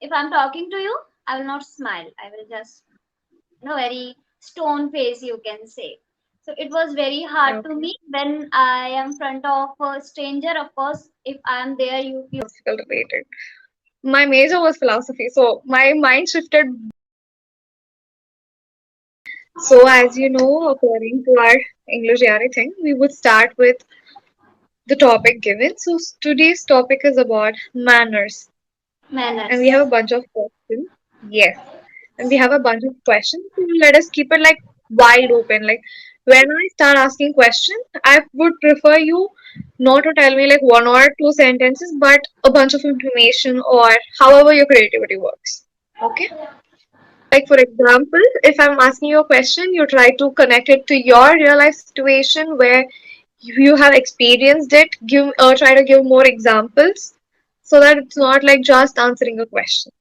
if I'm talking to you, I will not smile. I will just, very stone face, you can say. So it was very hard to Okay. me when I am front of a stranger. Of course, if I am there, you Philosophical related. My major was philosophy, so my mind shifted. So, as you know, according to our English Yari thing, we would start with the topic given. So, today's topic is about manners, and we manners. have a bunch of questions. Yes, and we have a bunch of questions. So let us keep it like wide open. Like when I start asking questions, I would prefer you not to tell me like one or two sentences, but a bunch of information or however your creativity works. Okay. Like for example, if I'm asking you a question, you try to connect it to your real life situation where you have experienced it. Give try to give more examples so that it's not like just answering a question.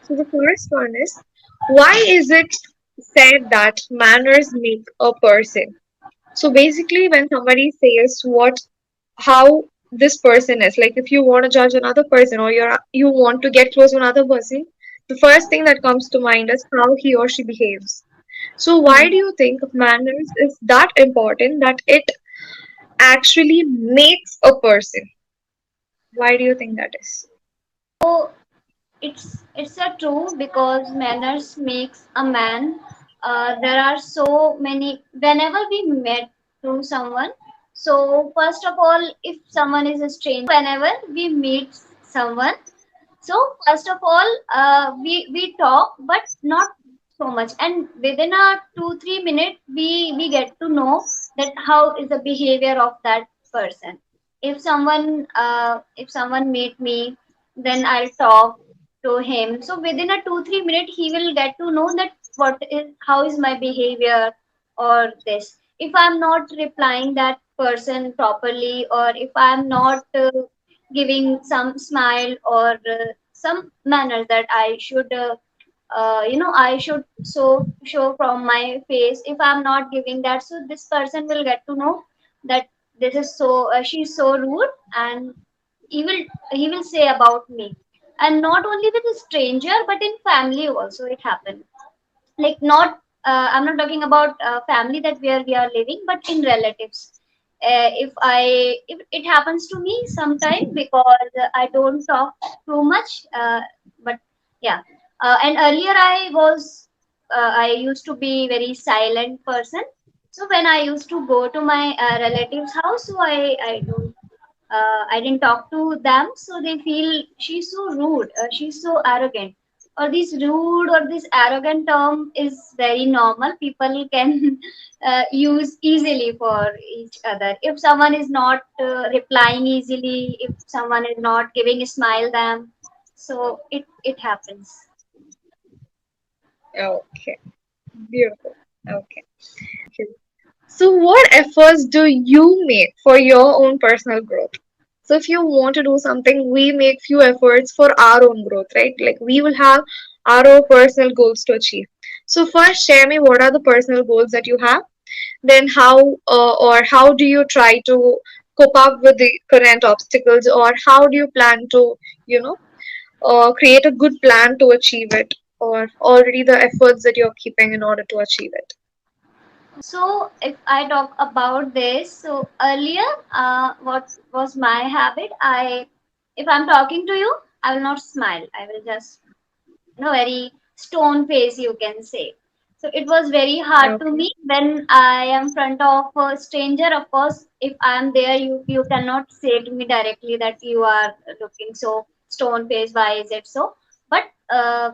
So the first one is, why is it said that manners make a person? So basically, when somebody says how this person is, like if you want to judge another person or you want to get close to another person, the first thing that comes to mind is how he or she behaves. So why Hmm. do you think manners is that important that it actually makes a person? Why do you think that is? So it's a true because manners makes a man. There are so many. Whenever we met to someone, so first of all, if someone is a stranger, whenever we meet someone, so first of all, we talk, but not so much, and within a 2 3 minutes, we get to know that how is the behavior of that person. If someone meet me, then I'll talk to him. So within a 2 3 minute, he will get to know that what is how is my behavior or this. If I'm not replying that person properly, or if I'm not giving some smile or some manners that I should I should show from my face. If I'm not giving that, so this person will get to know that this is she's so rude, and he will he will say about me. And not only with a stranger, but in family also it happens. Like not I'm not talking about family that where we are living, but in relatives. If it happens to me sometime, because I don't talk too much, but yeah. And earlier I used to be very silent person. So when I used to go to my relatives house, so I didn't talk to them, so they feel she's so rude, she's so arrogant. Or this rude or this arrogant term is very normal. People can use easily for each other. If someone is not replying easily, if someone is not giving a smile them, so it happens. Okay, beautiful. Okay. So, what efforts do you make for your own personal growth? So, if you want to do something, we make few efforts for our own growth, right? Like we will have our own personal goals to achieve. So, first, share me what are the personal goals that you have. Then, how do you try to cope up with the current obstacles, or how do you plan to, you know, create a good plan to achieve it, or already the efforts that you're keeping in order to achieve it. So if I talk about this, so earlier, what was my habit? If I'm talking to you, I will not smile. I will just, very stone face, you can say. So it was very hard to Okay. me when I am front of a stranger. Of course, if I am there, you cannot say to me directly that you are looking so stone face. Why is it so? But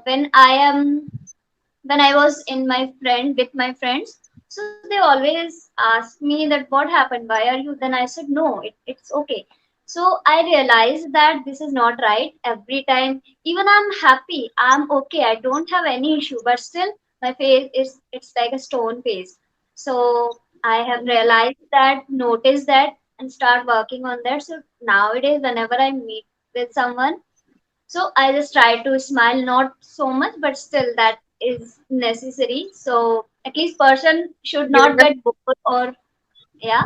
when I was in my friend with my friends, so they always ask me that what happened, why are you? Then I said no, it's okay. So I realized that this is not right. Every time, even I'm happy, I'm okay, I don't have any issue, but still my face is it's like a stone face. So I have realized that, notice that, and start working on that. So nowadays, whenever I meet with someone, so I just try to smile, not so much, but still that is necessary. So at least person should Giving not us get bored, or yeah.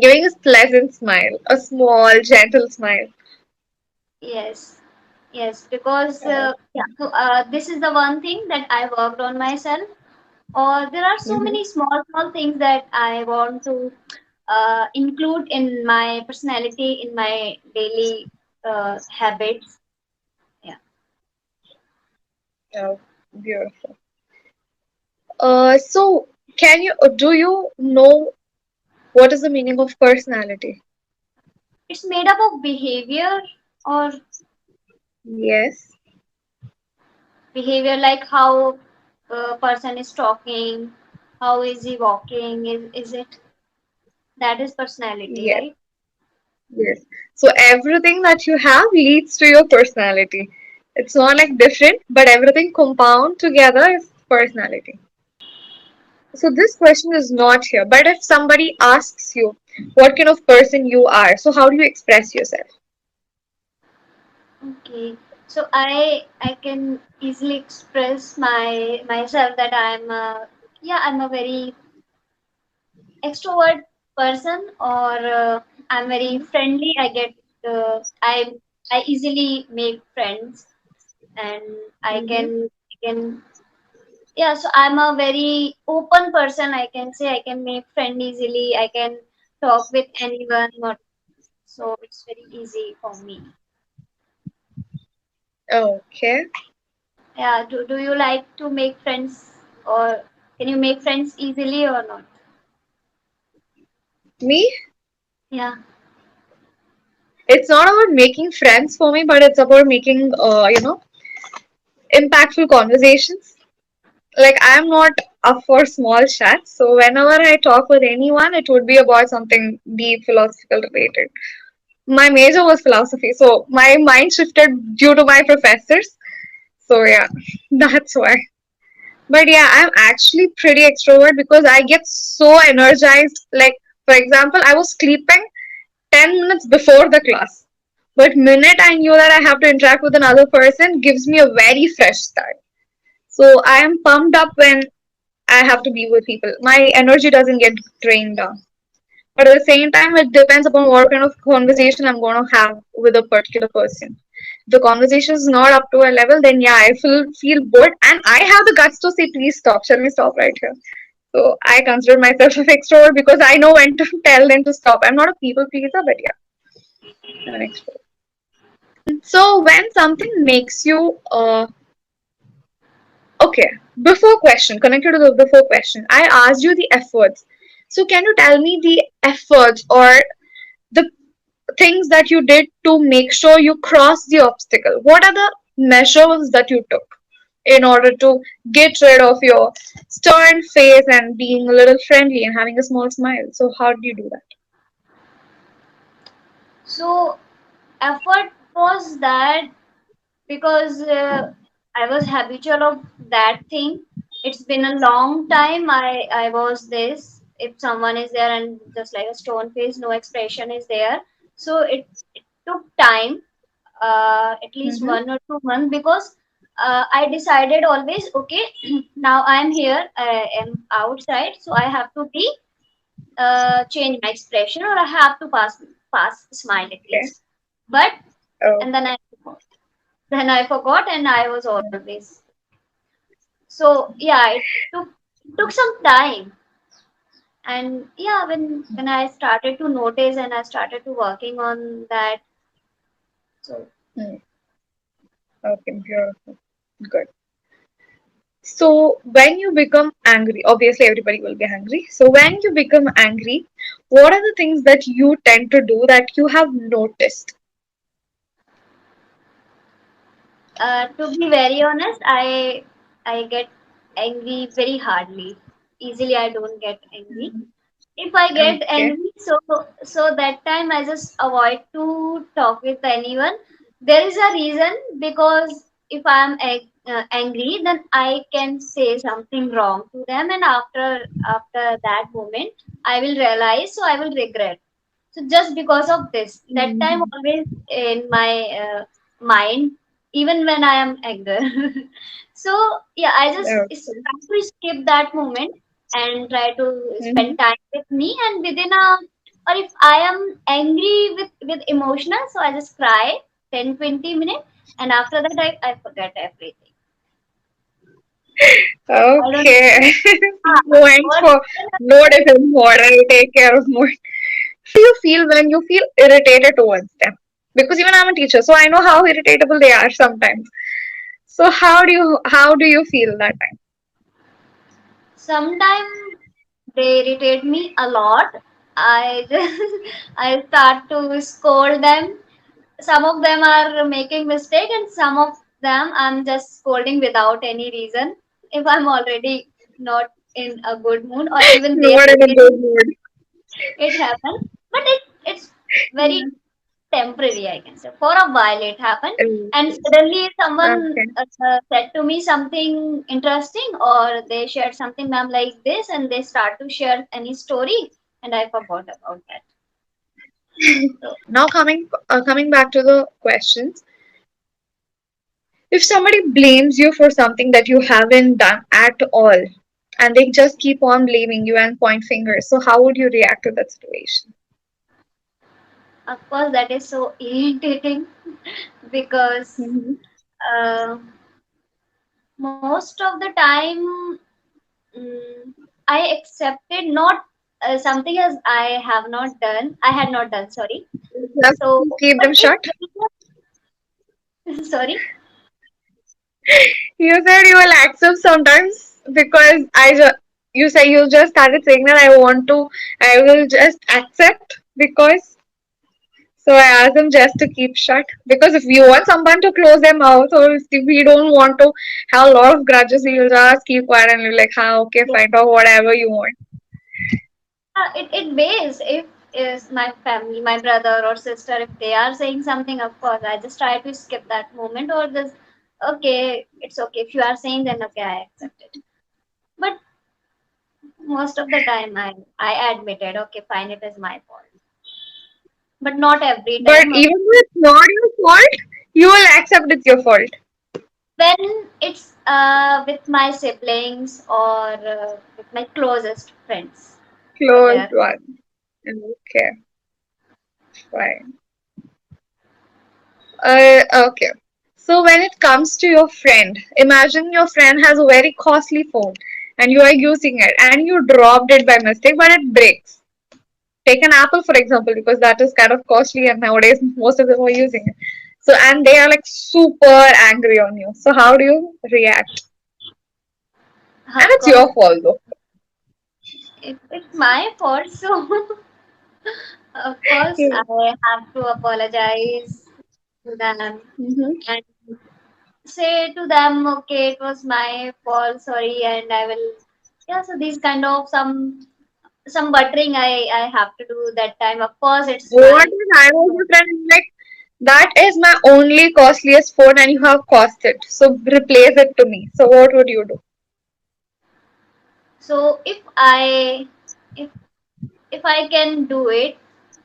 giving us pleasant smile, a small, gentle smile. Yes, yes, because Uh, yeah, so this is the one thing that I worked on myself. Or there are so mhm. many small things that I want to include in my personality, in my daily habits. Yeah, Oh, beautiful. So can you do you know what is the meaning of personality? it's made up of behavior or Yes, behavior like how a person is talking, how is he walking, is it that is personality, yes, right? yes. So everything that you have leads to your personality. It's not like different, but everything compound together is personality. So this question is not here, but if somebody asks you what kind of person you are, so how do you express yourself? Okay, so I can easily express myself that I'm a very extrovert person, or I'm very friendly. uh, i I easily make friends, and Mm-hmm. I can yeah, so I'm a very open person, I can say. I can make friend easily, I can talk with anyone, not so it's very easy for me. Okay. Yeah, do you like to make friends, or can you make friends easily or not? Me? Yeah. It's not about making friends for me, but it's about making, impactful conversations. Like, I'm not up for small chats, so whenever I talk with anyone, it would be about something deep, philosophical related. My major was philosophy, so my mind shifted due to my professors. So, yeah, that's why. But yeah, I'm actually pretty extrovert because I get so energized. Like, for example, I was sleeping 10 minutes before the class. But minute I knew that I have to interact with another person gives me a very fresh start. So I am pumped up when I have to be with people. My energy doesn't get drained down. But at the same time, it depends upon what kind of conversation I'm going to have with a particular person. If the conversation is not up to a level, then yeah, I feel bored, and I have the guts to say, please stop. Shall we stop right here? So I consider myself an extrovert because I know when to tell them to stop. I'm not a people pleaser, but yeah, I'm an extrovert. So when something makes you okay, before question, connected to the before question, I asked you the efforts. So can you tell me the efforts or the things that you did to make sure you cross the obstacle? What are the measures that you took in order to get rid of your stern face and being a little friendly and having a small smile? So how did you do that? So effort was that because I was habitual of that thing. It's been a long time. I was this. If someone is there and just like a stone face, no expression is there. So it took time, at least Mm-hmm. 1 or 2 months, because I decided always, okay, now I'm here, I am outside, so I have to be change my expression, or I have to pass smile at Okay. least. But Oh. and then I forgot, and I was always. So yeah, it took some time, and yeah, when I started to notice and I started to working on that. So Hmm. Okay, beautiful. Good. So when you become angry, obviously everybody will be angry. So when you become angry, what are the things that you tend to do that you have noticed? to be very honest, I get angry very hardly. Easily, I don't get angry. If I get Okay. angry, so that time I just avoid to talk with anyone. There is a reason, because if I'm angry, then I can say something wrong to them, and after that moment, I will realize, so I will regret. So just because of this, that time Mhm. always in my mind, even when I am angry. So yeah, I just Okay. try to skip that moment and try to Mhm. spend time with me, and within a, or if I am angry with emotional, so I just cry, 10-20 minutes, and after that I forget everything. I don't. Okay. Ah, Went what? for no different more. I'll take care of more. How do you feel when you feel irritated towards them? Because even I'm a teacher, so I know how irritatable they are sometimes. So how do you feel that time? Sometimes they irritate me a lot. I just I start to scold them. Some of them are making mistake, and some of them I'm just scolding without any reason. If I'm already not in a good mood, or even they Not are in a good irritated, mood. it happens. But it's very temporary, I can say. For a while it happened, and suddenly someone Okay. said to me something interesting, or they shared something, ma'am, like this, and they start to share any story, and I forgot about that. So Now coming back to the questions. If somebody blames you for something that you haven't done at all, and they just keep on blaming you and point fingers, so how would you react to that situation? of course that is so irritating because Hmm. uh, most of the time mm, I accepted not something as I had not done, sorry. Just So, to keep but them if shut. sorry, You said you will accept sometimes because you say you just started saying that I will just accept because. So I asked them just to keep shut because if you want someone to close their mouth or if we don't want to have a lot of grudges, we'll just keep quiet and be like, okay, yeah, fine, talk whatever you want. it varies. If is my family, my brother or sister, if they are saying something, of course, I just try to skip that moment or just okay, it's okay. If you are saying, then okay, I accept it. But most of the time, I admitted, okay, fine, it is my fault. But not every But time. even if it's not your fault, you will accept it's your fault. When it's with my siblings or with my closest friends over Close there. one. Okay, fine. Okay. So when it comes to your friend, imagine your friend has a very costly phone and you are using it and you dropped it by mistake, but it breaks. Take an Apple for example, because that is kind of costly and nowadays most of them are using it. So and they are like super angry on you. So how do you react? And Of it's course, your fault though. it's my fault, so of course Yeah. I have to apologize to them Mm-hmm. and say to them, okay, it was my fault, sorry, and I will. Yeah, so these kind of some buttering I have to do that time. Of course, it's What my if I was your friend and like that is my only costliest phone and you have cost it. So replace it to me. So what would you do? so if if I can do it,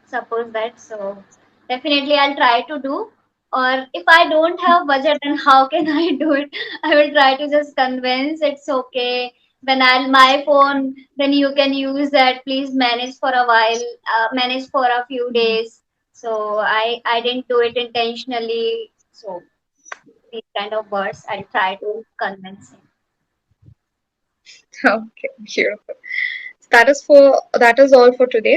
suppose that, so definitely I'll try to do. Or if I don't have budget, then how can I do it? I will try to just convince it's okay. Then I'll my phone. Then you can use that. Please manage for a while. Manage for a few days. So I didn't do it intentionally. So these kind of words I'll try to convince him. Okay, beautiful. That is all for today.